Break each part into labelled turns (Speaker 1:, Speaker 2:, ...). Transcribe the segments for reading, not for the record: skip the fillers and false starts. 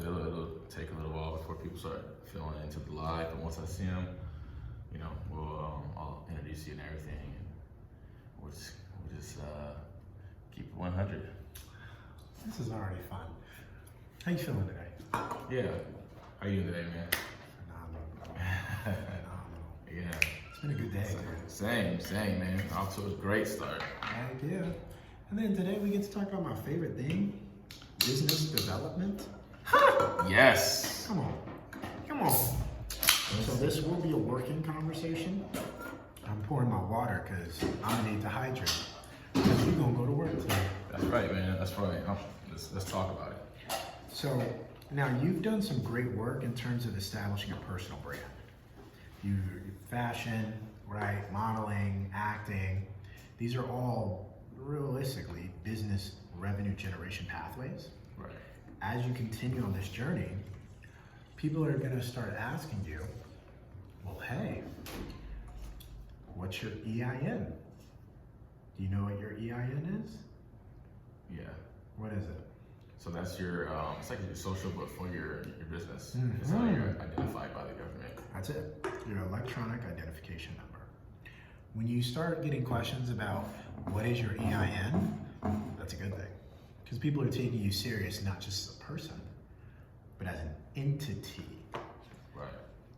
Speaker 1: So it'll take a little while before people start filling into the live. But once I see them, I'll introduce you and everything, and we'll just keep it 100.
Speaker 2: This is already fun. How you feeling today?
Speaker 1: Yeah. How you doing today, man?
Speaker 2: Phenomenal.
Speaker 1: Yeah.
Speaker 2: It's been a good day.
Speaker 1: Same, man. Off to a great start.
Speaker 2: Heck yeah. And then today we get to talk about my favorite thing, business development.
Speaker 1: Yes.
Speaker 2: Come on. So this will be a working conversation. I'm pouring my water because I'm gonna need to hydrate. Because you're gonna go to work today.
Speaker 1: That's right, man. That's right. Let's talk about it.
Speaker 2: So now you've done some great work in terms of establishing a personal brand. You fashion, right? Modeling, acting. These are all realistically business revenue generation pathways.
Speaker 1: Right.
Speaker 2: As you continue on this journey, people are going to start asking you, well, hey, what's your EIN? Do you know what your EIN is?
Speaker 1: Yeah.
Speaker 2: What is it?
Speaker 1: So that's your, it's like your social, but for your business.
Speaker 2: Mhm.
Speaker 1: It's how you're identified by the government.
Speaker 2: That's it, your electronic identification number. When you start getting questions about what is your EIN, that's a good thing. Because people are taking you serious, not just as a person, but as an entity.
Speaker 1: Right.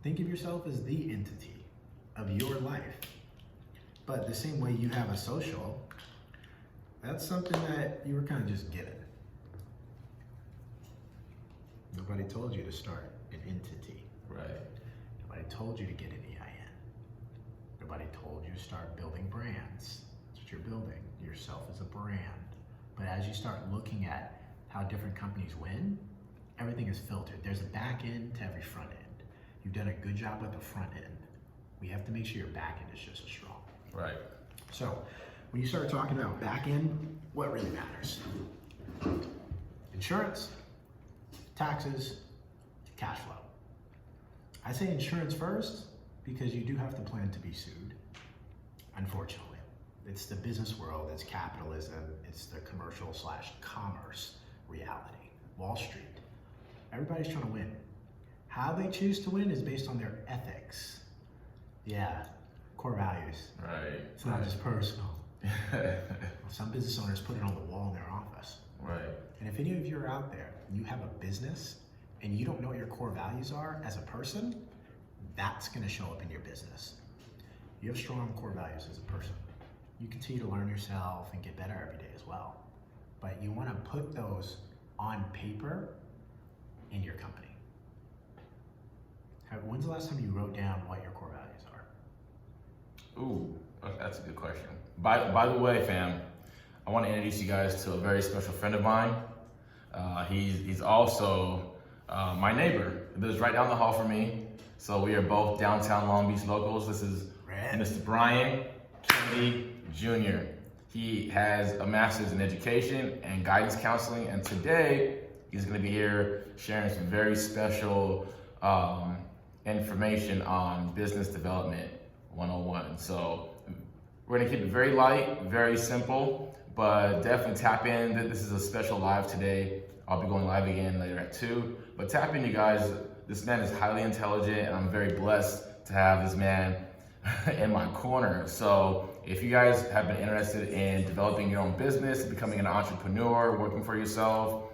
Speaker 2: Think of yourself as the entity of your life. But the same way you have a social, that's something that you were kind of just given. Nobody told you to start an entity.
Speaker 1: Right.
Speaker 2: Nobody told you to get an EIN. Nobody told you to start building brands. That's what you're building, yourself as a brand. But as you start looking at how different companies win, everything is filtered. There's a back end to every front end. You've done a good job with the front end. We have to make sure your back end is just as strong.
Speaker 1: Right.
Speaker 2: So when you start talking about back end, what really matters? Insurance, taxes, cash flow. I say insurance first because you do have to plan to be sued, unfortunately. It's the business world, it's capitalism, it's the commercial/commerce reality. Wall Street. Everybody's trying to win. How they choose to win is based on their ethics. Yeah, core values.
Speaker 1: Right.
Speaker 2: It's not just personal. Some business owners put it on the wall in their office.
Speaker 1: Right.
Speaker 2: And if any of you are out there, you have a business and you don't know what your core values are as a person, that's gonna show up in your business. You have strong core values as a person. You continue to learn yourself and get better every day as well. But you wanna put those on paper in your company. When's the last time you wrote down what your core values are?
Speaker 1: Ooh, that's a good question. By the way, fam, I want to introduce you guys to a very special friend of mine. He's also my neighbor. He lives right down the hall from me. So we are both downtown Long Beach locals. This is Mr. Brian Kennedy Jr. He has a master's in education and guidance counseling, and today he's going to be here sharing some very special information on business development 101. So we're going to keep it very light, very simple, but definitely tap in. This is a special live today. I'll be going live again later at 2. But tap in, you guys. This man is highly intelligent, and I'm very blessed to have this man in my corner. So if you guys have been interested in developing your own business, becoming an entrepreneur, working for yourself,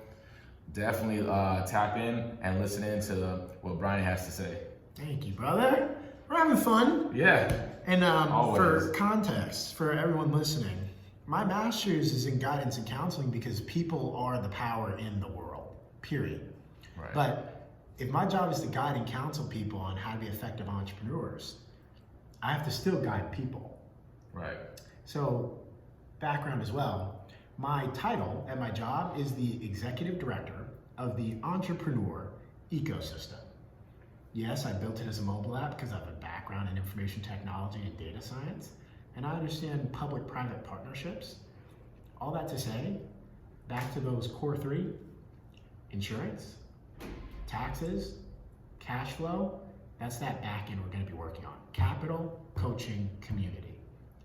Speaker 1: definitely tap in and listen in to what Brian has to say.
Speaker 2: Thank you, brother. We're having fun.
Speaker 1: Yeah.
Speaker 2: And for
Speaker 1: Always.
Speaker 2: context, for everyone listening, my master's is in guidance and counseling because people are the power in the world, period.
Speaker 1: Right.
Speaker 2: But if my job is to guide and counsel people on how to be effective entrepreneurs, I have to still guide people.
Speaker 1: Right.
Speaker 2: So, background as well, my title at my job is the Executive Director of the Entrepreneur Ecosystem. Yes, I built it as a mobile app because I have a background in information technology and data science, and I understand public-private partnerships. All that to say, back to those core 3, insurance, taxes, cash flow, that's that back end we're going to be working on. Capital, coaching, community.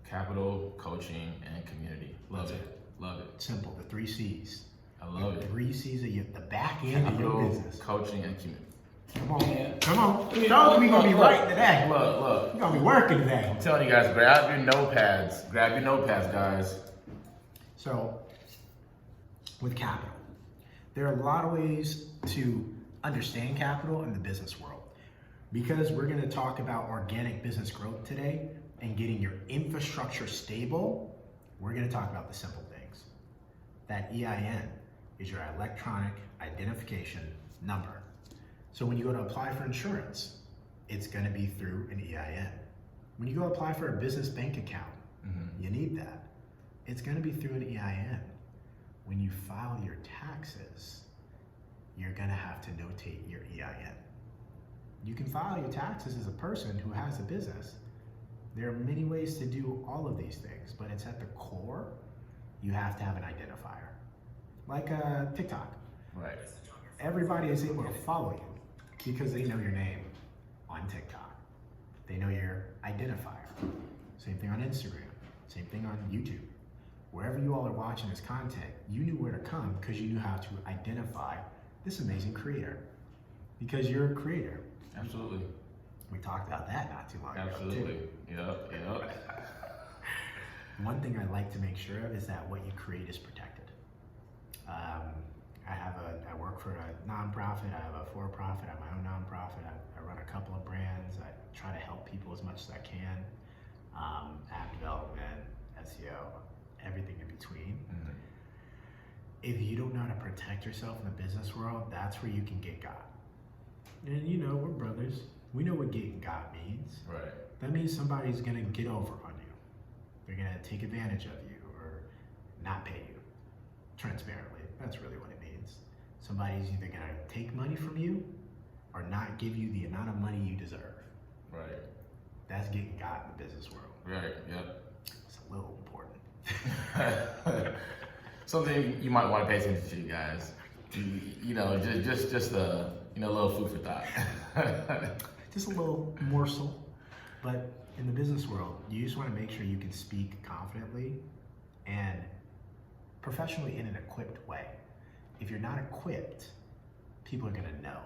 Speaker 1: Capital, coaching, and community. Love it. Love it.
Speaker 2: Simple, the 3 C's.
Speaker 1: I I love
Speaker 2: The
Speaker 1: it.
Speaker 2: 3 C's of the back end of your
Speaker 1: Capital,
Speaker 2: business.
Speaker 1: coaching, and community.
Speaker 2: Come on,
Speaker 1: Yeah.
Speaker 2: come on. We're gonna be writing today.
Speaker 1: Look.
Speaker 2: We're gonna be working today.
Speaker 1: I'm telling you guys, grab your notepads. Grab your notepads, guys.
Speaker 2: So, with capital, there are a lot of ways to understand capital in the business world. Because we're going to talk about organic business growth today and getting your infrastructure stable, we're going to talk about the simple things. That EIN is your electronic identification number. So when you go to apply for insurance, it's going to be through an EIN. When you go apply for a business bank account, you need that. It's going to be through an EIN. When you file your taxes, you're going to have to notate your EIN. You can file your taxes as a person who has a business. There are many ways to do all of these things, but it's at the core, you have to have an identifier. Like TikTok.
Speaker 1: Right.
Speaker 2: Everybody is able to follow you because they know your name on TikTok. They know your identifier. Same thing on Instagram. Same thing on YouTube. Wherever you all are watching this content, you knew where to come because you knew how to identify this amazing creator. Because you're a creator.
Speaker 1: Absolutely.
Speaker 2: We talked about that not too long ago.
Speaker 1: Absolutely.
Speaker 2: Too.
Speaker 1: Yep.
Speaker 2: One thing I like to make sure of is that what you create is protected. I work for a nonprofit, I have a for-profit, I have my own nonprofit, I run a couple of brands, I try to help people as much as I can. App development, SEO, everything in between. If you don't know how to protect yourself in the business world, that's where you can get got. And you know, we're brothers. We know what getting got means.
Speaker 1: Right.
Speaker 2: That means somebody's gonna get over on you. They're gonna take advantage of you or not pay you. Transparently, that's really what it means. Somebody's either gonna take money from you or not give you the amount of money you deserve.
Speaker 1: Right.
Speaker 2: That's getting got in the business world.
Speaker 1: Right. Yep.
Speaker 2: It's a little important.
Speaker 1: Something you might want to pay attention to, guys. You know, just a little food for thought.
Speaker 2: Just a little morsel. But in the business world, you just want to make sure you can speak confidently and professionally in an equipped way. If you're not equipped, people are going to know.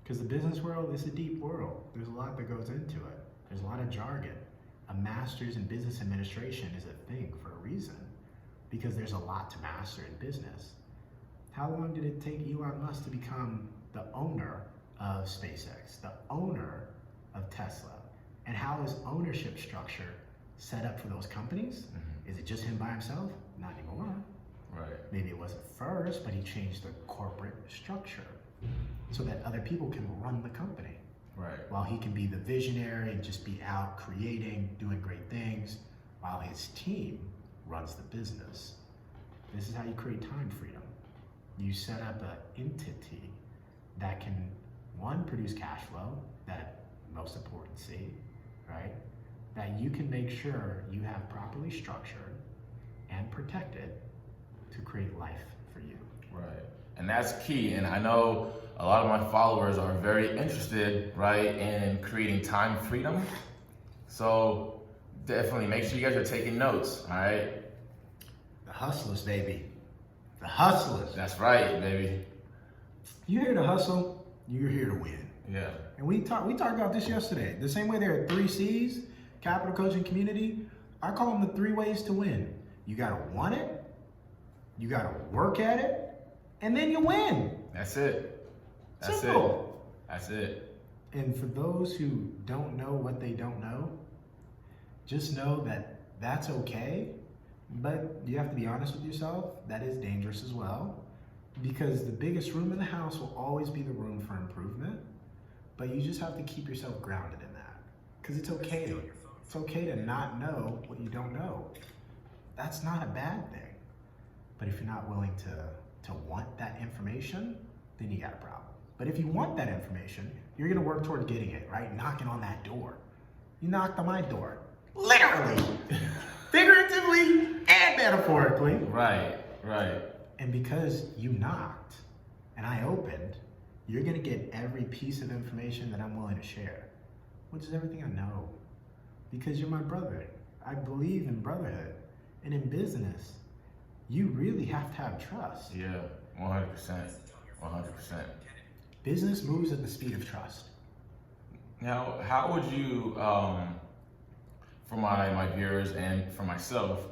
Speaker 2: Because the business world is a deep world. There's a lot that goes into it. There's a lot of jargon. A master's in business administration is a thing for a reason. Because there's a lot to master in business. How long did it take Elon Musk to become the owner of SpaceX, the owner of Tesla? And how is ownership structure set up for those companies? Is it just him by himself? Not anymore.
Speaker 1: Right.
Speaker 2: Maybe it wasn't first, but he changed the corporate structure so that other people can run the company.
Speaker 1: Right.
Speaker 2: While he can be the visionary and just be out creating, doing great things, while his team runs the business. This is how you create time freedom. You set up an entity that can, one, produce cash flow, that most important C, right? That you can make sure you have properly structured and protected to create life for you.
Speaker 1: Right. And that's key. And I know a lot of my followers are very interested, right, in creating time freedom. So definitely make sure you guys are taking notes, all right?
Speaker 2: The hustlers, baby. The hustlers.
Speaker 1: That's right, baby.
Speaker 2: You're here to hustle, you're here to win.
Speaker 1: Yeah.
Speaker 2: And we talked about this yesterday. The same way there are 3 C's, capital, coaching, community, I call them the 3 ways to win. You gotta want it, you gotta work at it, and then you win.
Speaker 1: That's it. That's
Speaker 2: Simple.
Speaker 1: it. That's it.
Speaker 2: And for those who don't know what they don't know, just know that that's okay, but you have to be honest with yourself. That is dangerous as well, because the biggest room in the house will always be the room for improvement, but you just have to keep yourself grounded in that, because it's okay. It's okay to not know what you don't know. That's not a bad thing. But if you're not willing to want that information, then you got a problem. But if you want that information, you're gonna work toward getting it, right? Knocking on that door. You knocked on my door. Literally, figuratively, and metaphorically.
Speaker 1: Right, right.
Speaker 2: And because you knocked and I opened, you're gonna get every piece of information that I'm willing to share, which is everything I know. Because you're my brother. I believe in brotherhood. And in business, you really have to have trust.
Speaker 1: Yeah, 100%. 100%.
Speaker 2: Business moves at the speed of trust.
Speaker 1: Now, how would you, for my viewers and for myself,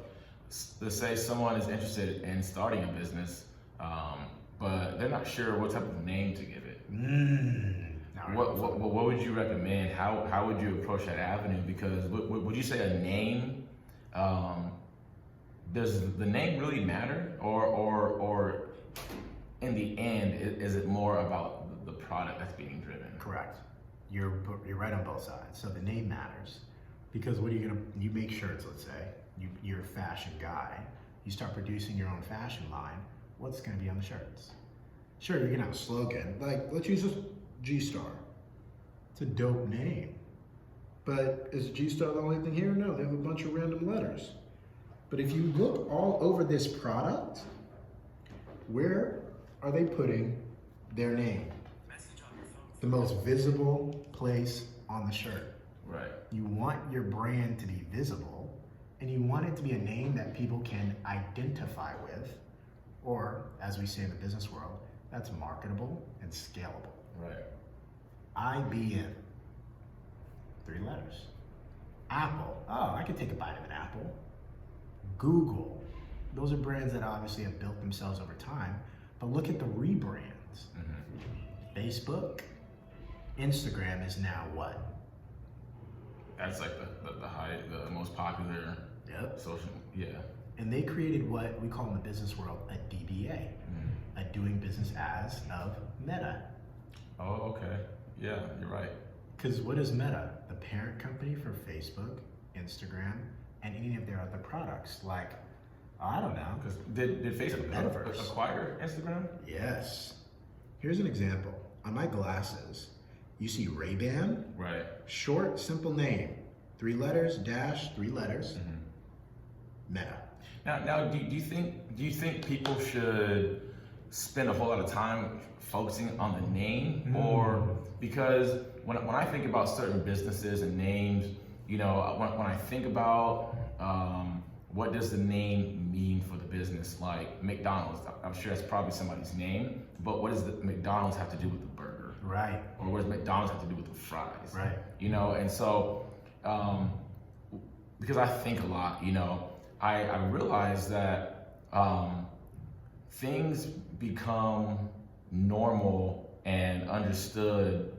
Speaker 1: let's say someone is interested in starting a business, but they're not sure what type of name to give it. What would you recommend? How would you approach that avenue? Because would you say a name? Does the name really matter, or in the end, is it more about the product that's being driven?
Speaker 2: Correct. You're right on both sides. So the name matters because what are you gonna? You make shirts, let's say. You're a fashion guy. You start producing your own fashion line. What's gonna be on the shirts? Sure, you're gonna have a slogan. Like, let's use this G-Star. It's a dope name. But is G-Star the only thing here? No, they have a bunch of random letters. But if you look all over this product, where are they putting their name? The most visible place on the shirt.
Speaker 1: Right.
Speaker 2: You want your brand to be visible, and you want it to be a name that people can identify with, or as we say in the business world, that's marketable and scalable.
Speaker 1: Right.
Speaker 2: IBM, 3 letters. Apple, oh, I could take a bite of an apple. Google, those are brands that obviously have built themselves over time, but look at the rebrands. Facebook, Instagram is now what?
Speaker 1: That's like the most popular social, yeah.
Speaker 2: And they created what we call in the business world a DBA, a doing business as of Meta.
Speaker 1: Oh, okay. Yeah, you're right.
Speaker 2: Because what is Meta? The parent company for Facebook, Instagram, and any of their other products. Like, I don't know.
Speaker 1: Because did Facebook
Speaker 2: Metaverse
Speaker 1: acquire Instagram?
Speaker 2: Yes. Here's an example. On my glasses, you see Ray-Ban.
Speaker 1: Right.
Speaker 2: Short, simple name. 3 letters, dash, 3 letters. Meta.
Speaker 1: Now, do you think people should spend a whole lot of time focusing on the name, or because when I think about certain businesses and names, you know, when I think about what does the name mean for the business, like McDonald's, I'm sure that's probably somebody's name, but what does the McDonald's have to do with the burger?
Speaker 2: Right.
Speaker 1: Or what does McDonald's have to do with the fries?
Speaker 2: Right.
Speaker 1: You know, and so because I think a lot, you know, I realize that things become normal and understood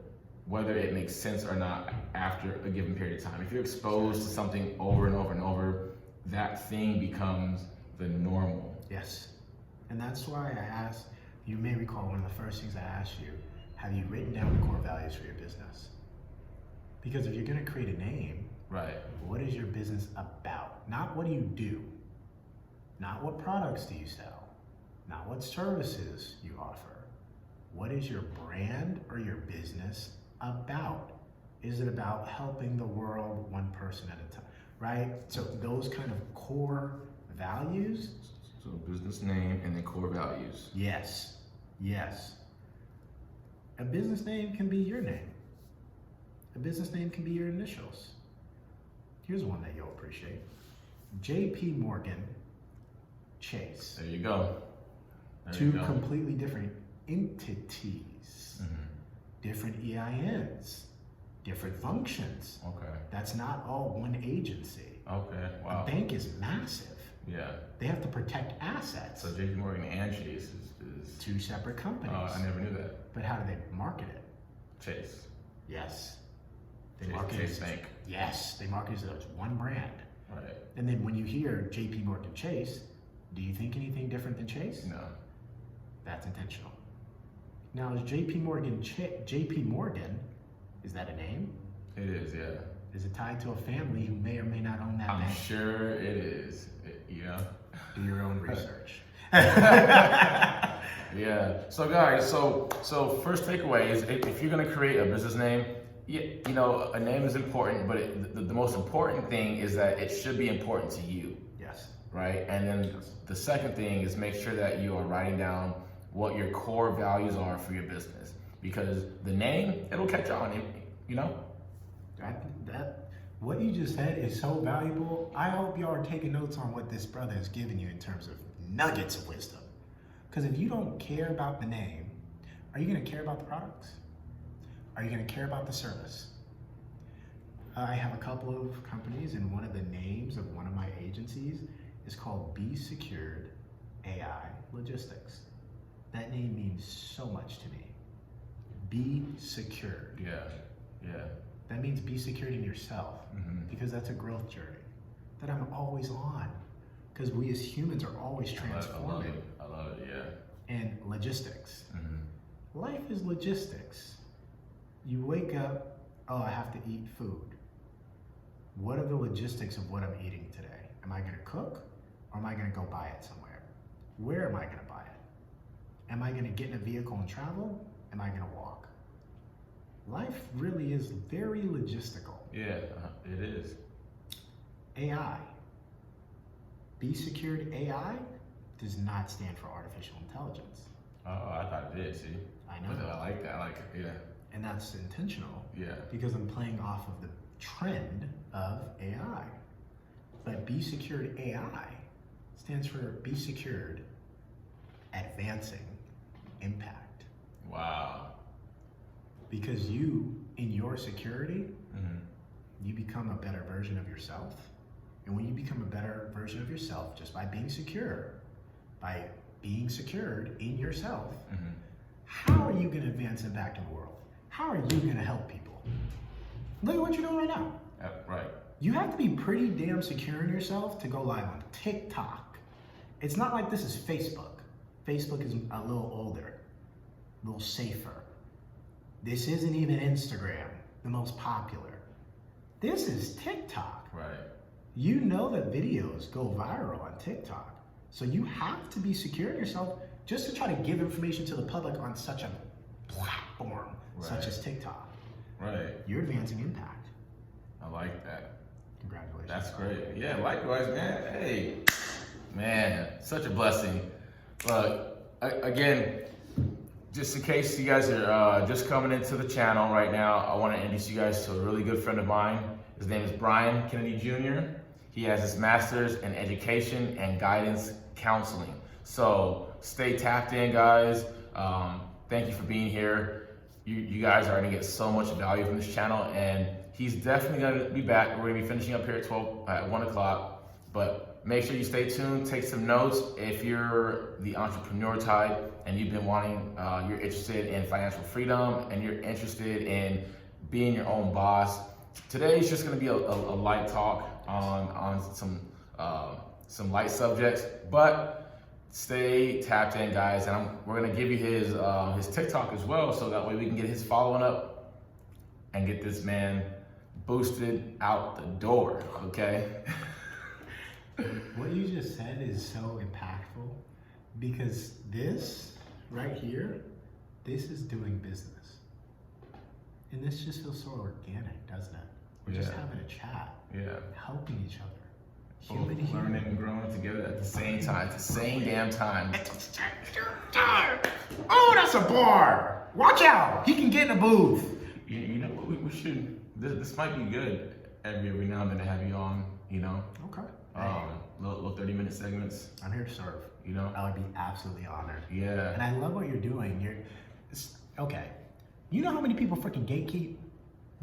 Speaker 1: whether it makes sense or not after a given period of time. If you're exposed to something over and over and over, that thing becomes the normal.
Speaker 2: Yes. And that's why I asked, you may recall one of the first things I asked you, have you written down the core values for your business? Because if you're going to create a name,
Speaker 1: right,
Speaker 2: what is your business about? Not what do you do, not what products do you sell, not what services you offer. What is your brand or your business about? Is it about helping the world one person at a time, right? So those kind of core values.
Speaker 1: So business name and then core values.
Speaker 2: Yes, yes. A business name can be your name. A business name can be your initials. Here's one that you'll appreciate. JP Morgan Chase.
Speaker 1: There you go.
Speaker 2: Two completely different entities, different EINs, different functions.
Speaker 1: Okay.
Speaker 2: That's not all one agency.
Speaker 1: Okay, wow.
Speaker 2: A bank is massive.
Speaker 1: Yeah.
Speaker 2: They have to protect assets.
Speaker 1: So JP Morgan and Chase is
Speaker 2: 2 separate companies.
Speaker 1: I never knew that.
Speaker 2: But how do they market it?
Speaker 1: Chase.
Speaker 2: Yes. They
Speaker 1: Chase,
Speaker 2: market
Speaker 1: Chase
Speaker 2: it.
Speaker 1: Bank.
Speaker 2: Yes, they market it as one brand.
Speaker 1: Right.
Speaker 2: And then when you hear JP Morgan Chase, do you think anything different than Chase?
Speaker 1: No.
Speaker 2: That's intentional. Now, is JP Morgan JP Morgan, is that a name?
Speaker 1: It is, yeah.
Speaker 2: Is it tied to a family who may or may not own that
Speaker 1: I'm
Speaker 2: bank?
Speaker 1: sure it is. You know.
Speaker 2: Do your own research.
Speaker 1: Yeah. So guys, so first takeaway is if you're gonna create a business name, you know, a name is important, but the most important thing is that it should be important to you.
Speaker 2: Yes.
Speaker 1: Right. And then the second thing is make sure that you are writing down what your core values are for your business, because the name, it'll catch on. You know.
Speaker 2: That What you just said is so valuable. I hope y'all are taking notes on what this brother is giving you in terms of nuggets of wisdom. Because if you don't care about the name, are you going to care about the products? Are you going to care about the service? I have a couple of companies, and one of the names of one of my agencies is called Be Secured AI Logistics. That name means so much to me. Be secured.
Speaker 1: Yeah.
Speaker 2: That means be secured in yourself, because that's a growth journey that I'm always on. Because we as humans are always transforming.
Speaker 1: I love it, yeah.
Speaker 2: And logistics. Life is logistics. You wake up, oh, I have to eat food. What are the logistics of what I'm eating today? Am I gonna cook, or am I gonna go buy it somewhere? Where am I gonna buy it? Am I gonna get in a vehicle and travel? Am I gonna walk? Life really is very logistical.
Speaker 1: Yeah, it is.
Speaker 2: AI. Be Secured AI does not stand for artificial intelligence.
Speaker 1: Oh, I thought it did, see?
Speaker 2: I know.
Speaker 1: But I like that, yeah.
Speaker 2: And that's intentional.
Speaker 1: Yeah.
Speaker 2: Because I'm playing off of the trend of AI. But Be Secured AI stands for Be Secured Advancing Impact.
Speaker 1: Wow.
Speaker 2: Because you, in your security, you become a better version of yourself. And when you become a better version of yourself, just by being secure, by being secured in yourself, how are you going to advance impact in the world? How are you going to help people? Look at what you're doing right now.
Speaker 1: Right.
Speaker 2: You have to be pretty damn secure in yourself to go live on TikTok. It's not like this is Facebook. Facebook is a little older, a little safer. This isn't even Instagram, the most popular. This is TikTok.
Speaker 1: Right.
Speaker 2: You know that videos go viral on TikTok. So you have to be secure in yourself just to try to give information to the public on such a platform such as TikTok.
Speaker 1: Right.
Speaker 2: You're advancing impact.
Speaker 1: I like that.
Speaker 2: Congratulations.
Speaker 1: That's great. Yeah, likewise, man. Hey, man, such a blessing. Look, again, just in case you guys are just coming into the channel right now, I want to introduce you guys to a really good friend of mine. His name is Brian Kennedy Jr. He has his master's in education and guidance counseling. So stay tapped in, guys. Thank you for being here. You guys are going to get so much value from this channel, and he's definitely going to be back. We're going to be finishing up here at 1 o'clock, but make sure you stay tuned, take some notes. If you're the entrepreneur type and you've been wanting, you're interested in financial freedom and you're interested in being your own boss, today is just going to be a light talk on some light subjects, but stay tapped in, guys. And we're going to give you his TikTok as well, so that way we can get his following up and get this man boosted out the door, okay?
Speaker 2: What you just said is so impactful, because this right here, this is doing business. And this just feels so organic, doesn't it? We're just having a chat, helping each other. Human to human.
Speaker 1: Learning and growing together at the same time, at the same damn time.
Speaker 2: Oh, that's a bar! Watch out! He can get in a booth.
Speaker 1: You know what, we should, this might be good every now and then to have you on, you know?
Speaker 2: Okay.
Speaker 1: Little 30-minute segments.
Speaker 2: I'm here to serve.
Speaker 1: You know?
Speaker 2: I would be absolutely honored.
Speaker 1: Yeah.
Speaker 2: And I love what you're doing. Okay. You know how many people freaking gatekeep?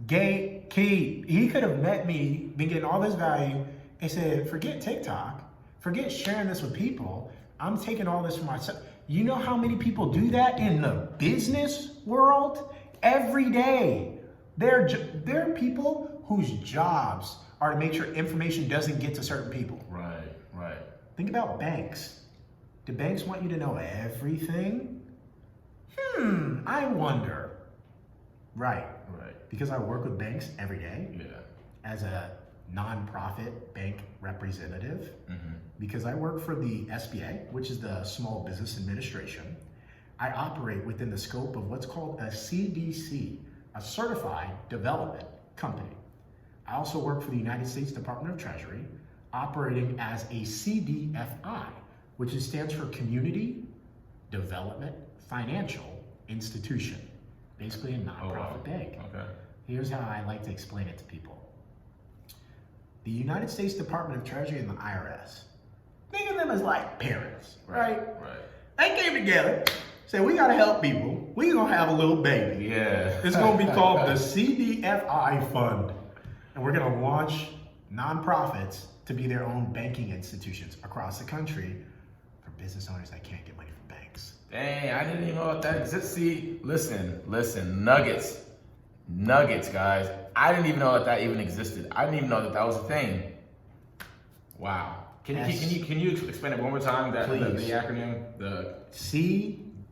Speaker 2: Gatekeep. He could have met me, been getting all this value, and said, forget TikTok, forget sharing this with people. I'm taking all this for myself. You know how many people do that in the business world? Every day. There are people whose jobs are to make sure information doesn't get to certain people.
Speaker 1: Right.
Speaker 2: Think about banks. Do banks want you to know everything? I wonder. Right. Because I work with banks every day.
Speaker 1: Yeah.
Speaker 2: As a nonprofit bank representative, because I work for the SBA, which is the Small Business Administration. I operate within the scope of what's called a CDC, a Certified Development Company. I also work for the United States Department of Treasury, operating as a CDFI, which stands for Community Development Financial Institution, basically a nonprofit bank.
Speaker 1: Okay.
Speaker 2: Here's how I like to explain it to people. the United States Department of Treasury and the IRS. Think of them as like parents, right?
Speaker 1: Right.
Speaker 2: They came together, said, we gotta help people. We're gonna have a little baby.
Speaker 1: Yeah.
Speaker 2: It's gonna be called the CDFI Fund. And we're gonna launch nonprofits to be their own banking institutions across the country for business owners that can't get money from banks.
Speaker 1: Dang, I didn't even know that exists. See, listen, nuggets, guys. I didn't even know that even existed. I didn't even know that was a thing. Wow. Can you explain it one more time? The acronym, the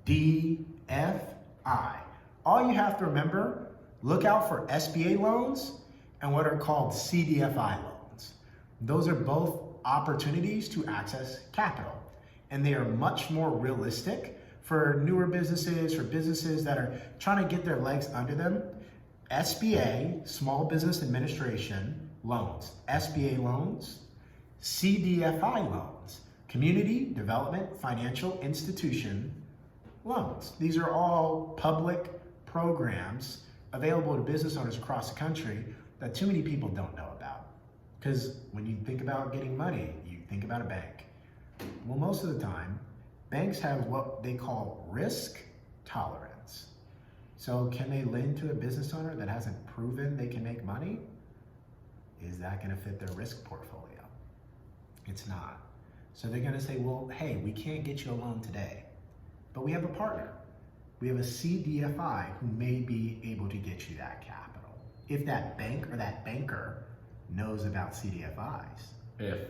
Speaker 2: CDFI. All you have to remember, look out for SBA loans and what are called CDFI loans. Those are both opportunities to access capital, and they are much more realistic for newer businesses, for businesses that are trying to get their legs under them. SBA, Small Business Administration loans, SBA loans, CDFI loans, Community Development Financial Institution loans. These are all public programs available to business owners across the country that too many people don't know about. Because when you think about getting money, you think about a bank. Well, most of the time, banks have what they call risk tolerance. So can they lend to a business owner that hasn't proven they can make money? Is that gonna fit their risk portfolio? It's not. So they're gonna say, well, hey, we can't get you a loan today, but we have a partner. We have a CDFI who may be able to get you that capital. If that bank or that banker knows about CDFIs.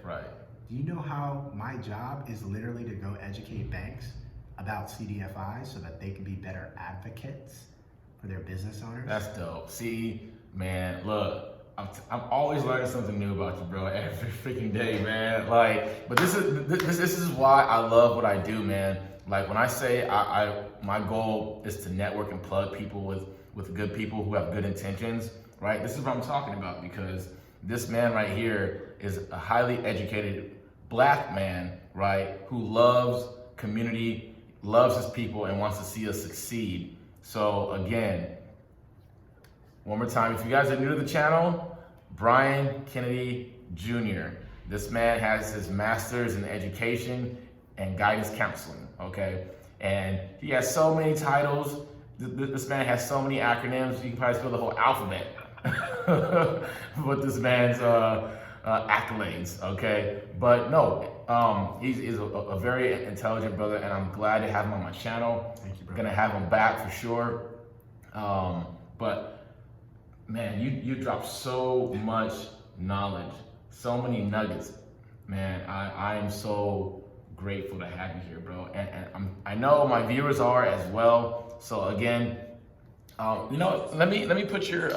Speaker 1: Right.
Speaker 2: Do you know how my job is literally to go educate banks about CDFIs so that they can be better advocates for their business owners?
Speaker 1: That's dope. See, man, look, I'm always learning something new about you, bro. Every freaking day, man. Like, but this is why I love what I do, man. Like when I say my goal is to network and plug people with good people who have good intentions, right? This is what I'm talking about, because this man right here is a highly educated Black man, right? Who loves community, loves his people, and wants to see us succeed. So again, one more time, if you guys are new to the channel, Brian Kennedy Jr. This man has his master's in education and guidance counseling, okay? And he has so many titles. This man has so many acronyms. You can probably spell the whole alphabet with this man's accolades, okay? But no, he's a very intelligent brother, and I'm glad to have him on my channel.
Speaker 2: Thank you, bro.
Speaker 1: Gonna have him back for sure. But man, you dropped so much knowledge, so many nuggets. Man, I am so grateful to have you here, bro. And I know my viewers are as well. So again, let me put your,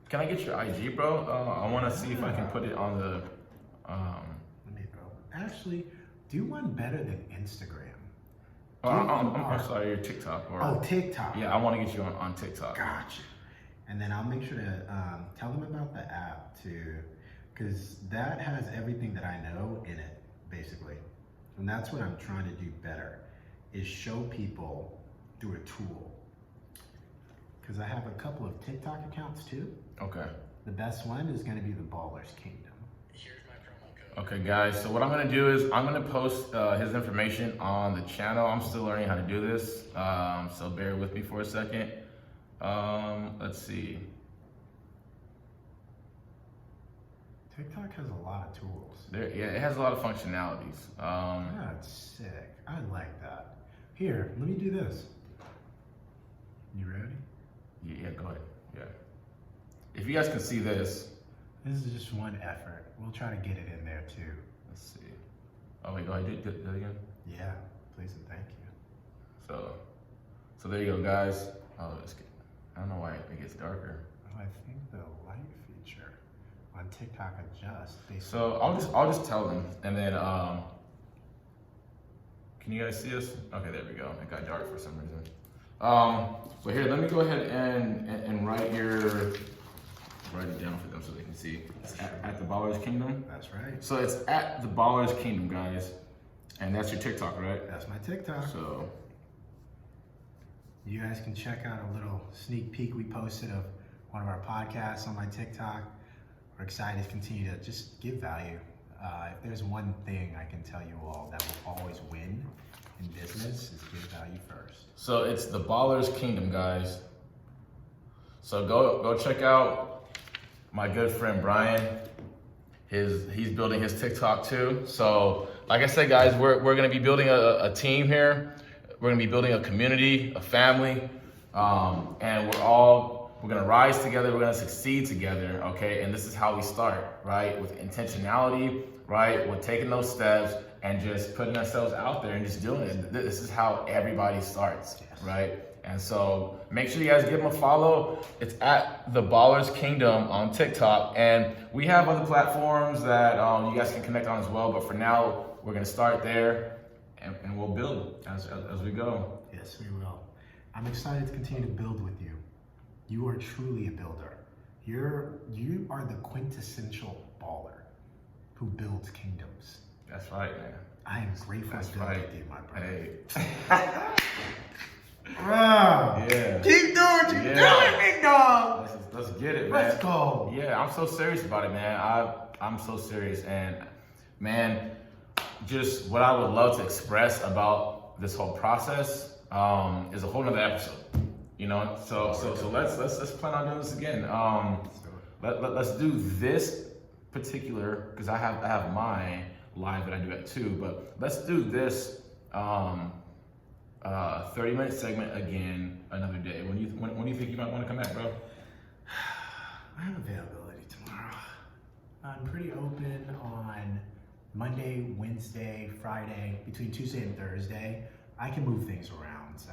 Speaker 1: can I get your IG, bro? I want to see if I can put it on the,
Speaker 2: Let me go. Actually, do one better than Instagram.
Speaker 1: I'm sorry, your TikTok.
Speaker 2: Oh, TikTok.
Speaker 1: Yeah, I want to get you on TikTok.
Speaker 2: Gotcha. And then I'll make sure to tell them about the app too, because that has everything that I know in it, basically. And that's what I'm trying to do better, is show people through a tool. Because I have a couple of TikTok accounts too.
Speaker 1: Okay.
Speaker 2: The best one is going to be the Ballers Kingdom.
Speaker 3: Here's my promo code.
Speaker 1: Okay, guys, so what I'm gonna do is I'm gonna post his information on the channel. I'm still learning how to do this, so bear with me for a second. Let's see.
Speaker 2: TikTok has a lot of tools.
Speaker 1: Yeah, it has a lot of functionalities.
Speaker 2: That's sick. I like that. Here, let me do this. You ready?
Speaker 1: Yeah, go ahead. Yeah. If you guys can see this,
Speaker 2: This is just one effort. We'll try to get it in there too.
Speaker 1: let's see. Oh wait, go ahead. Do it again.
Speaker 2: Yeah, please and thank you.
Speaker 1: So there you go, guys. Oh, I don't know why it gets darker.
Speaker 2: Oh, I think the light feature on TikTok adjusts based
Speaker 1: So I'll just tell them, and then can you guys see us? Okay, there we go. It got dark for some reason. So here, let me go ahead and write it down for them so they can see. It's at the Ballers Kingdom.
Speaker 2: That's right.
Speaker 1: So it's at the Ballers Kingdom, guys, and that's your TikTok, right?
Speaker 2: That's my TikTok.
Speaker 1: So
Speaker 2: You guys can check out a little sneak peek we posted of one of our podcasts on my TikTok, We're excited to continue to just give value. If there's one thing I can tell you all that will always win in business is give value first.
Speaker 1: So it's the Ballers Kingdom, guys. So go check out my good friend Brian. He's building his TikTok too. So like I said, guys, we're gonna be building a team here. We're gonna be building a community, a family, and we're gonna rise together. We're gonna succeed together. Okay, and this is how we start, right? With intentionality, right? With taking those steps and just putting ourselves out there and just doing it. This is how everybody starts, right? And so make sure you guys give them a follow. It's at the Ballers Kingdom on TikTok. And we have other platforms that you guys can connect on as well. But for now, we're going to start there and we'll build as we go.
Speaker 2: Yes, we will. I'm excited to continue to build with you. You are truly a builder. You are the quintessential baller who builds kingdoms.
Speaker 1: That's right, man.
Speaker 2: I am grateful
Speaker 1: That's
Speaker 2: to build
Speaker 1: right.
Speaker 2: with you, my brother.
Speaker 1: Hey.
Speaker 2: Bro,
Speaker 1: Yeah.
Speaker 2: keep doing what you're doing, big dog.
Speaker 1: Let's get it, man.
Speaker 2: Let's go.
Speaker 1: Yeah, I'm so serious about it, man. I'm so serious. And man, just what I would love to express about this whole process is a whole nother episode. You know, so let's plan on doing this again. Let's do this particular, because I have my live that I do at 2, but let's do this 30-minute segment again another day. When do you think you might want to come back, bro?
Speaker 2: I have availability tomorrow. I'm pretty open on Monday, Wednesday, Friday, between Tuesday and Thursday. I can move things around, so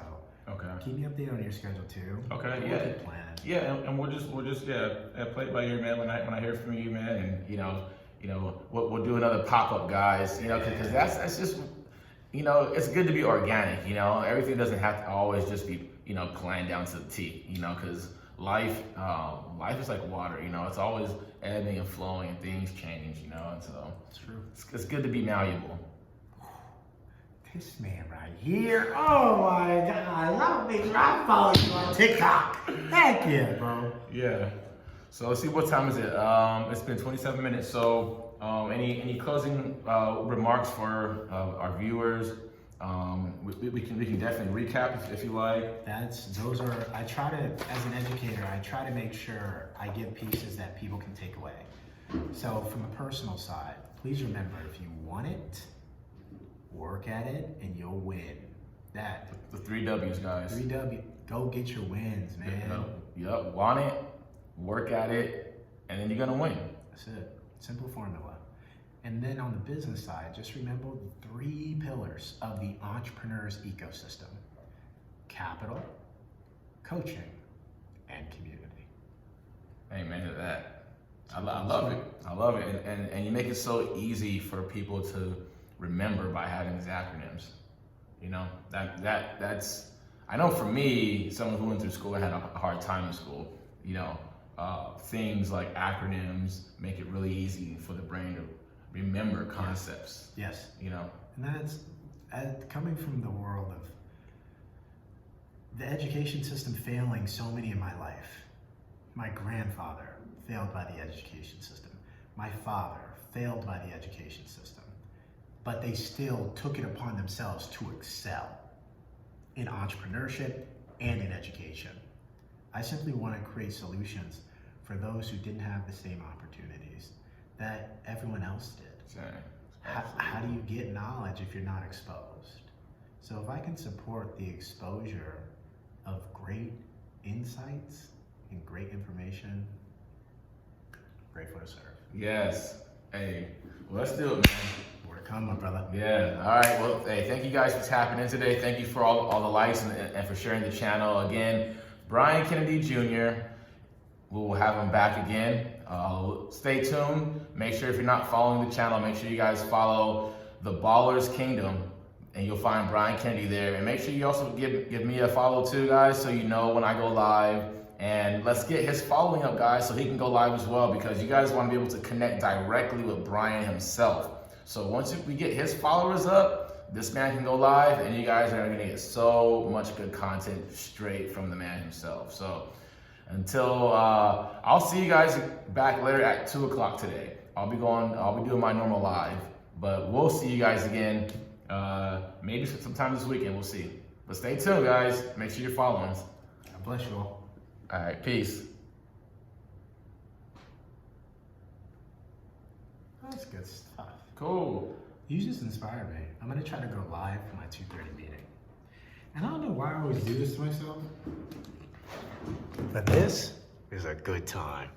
Speaker 1: Okay.
Speaker 2: keep me updated on your schedule too.
Speaker 1: Okay,
Speaker 2: We'll
Speaker 1: yeah.
Speaker 2: keep planning.
Speaker 1: Yeah, and we'll just play it by ear, man. When I hear from you, man, and you know, we'll do another pop-up, guys. You know, because that's just, you know, it's good to be organic. You know, everything doesn't have to always just be, you know, planned down to the T. You know, because life is like water. You know, it's always ebbing and flowing, and things change. You know, and so
Speaker 2: It's true.
Speaker 1: it's good to be malleable.
Speaker 2: This man right here. Oh my God. Love me. I follow you on TikTok. Thank you, bro.
Speaker 1: Yeah. So let's see, what time is it? It's been 27 minutes. So any closing remarks for our viewers? We can definitely recap if you like.
Speaker 2: I try to, as an educator, I try to make sure I give pieces that people can take away. So from a personal side, please remember, if you want it, work at it and you'll win. That.
Speaker 1: The 3 W's, guys.
Speaker 2: 3W, go get your wins, man.
Speaker 1: Yep. Want it, work at it, and then you're gonna win.
Speaker 2: That's it. Simple formula. And then on the business side, just remember the 3 pillars of the entrepreneur's ecosystem: capital, coaching, and community.
Speaker 1: Amen to that. I love it. I love it. And you make it so easy for people to remember by having these acronyms. You know, that's, I know for me, someone who went through school and had a hard time in school, you know, things like acronyms make it really easy for the brain to remember concepts.
Speaker 2: Yes.
Speaker 1: You know.
Speaker 2: And that's coming from the world of the education system failing so many in my life. My grandfather failed by the education system. My father failed by the education system. But they still took it upon themselves to excel in entrepreneurship and in education. I simply want to create solutions for those who didn't have the same opportunities that everyone else did. How do you get knowledge if you're not exposed? So if I can support the exposure of great insights and great information, grateful to serve.
Speaker 1: Yes. Hey, well, let's do it, man.
Speaker 2: More to come, my brother.
Speaker 1: Yeah. All right. Well, hey, thank you guys for tapping in today. Thank you for all the likes and for sharing the channel. Again, Brian Kennedy Jr. We will have him back again. Stay tuned. Make sure if you're not following the channel, make sure you guys follow the Ballers Kingdom, and you'll find Brian Kennedy there. And make sure you also give me a follow too, guys, so you know when I go live. And let's get his following up, guys, so he can go live as well, because you guys want to be able to connect directly with Brian himself. So once we get his followers up, this man can go live, and you guys are going to get so much good content straight from the man himself. So Until I'll see you guys back later at 2 o'clock today. I'll be doing my normal live, but we'll see you guys again. Maybe sometime this weekend. We'll see. But stay tuned, guys. Make sure you're following us.
Speaker 2: God bless you all.
Speaker 1: All right, peace.
Speaker 2: That's good stuff.
Speaker 1: Cool.
Speaker 2: You just inspired me. I'm gonna try to go live for my 2:30 meeting. And I don't know why I always do this to myself, but this is a good time.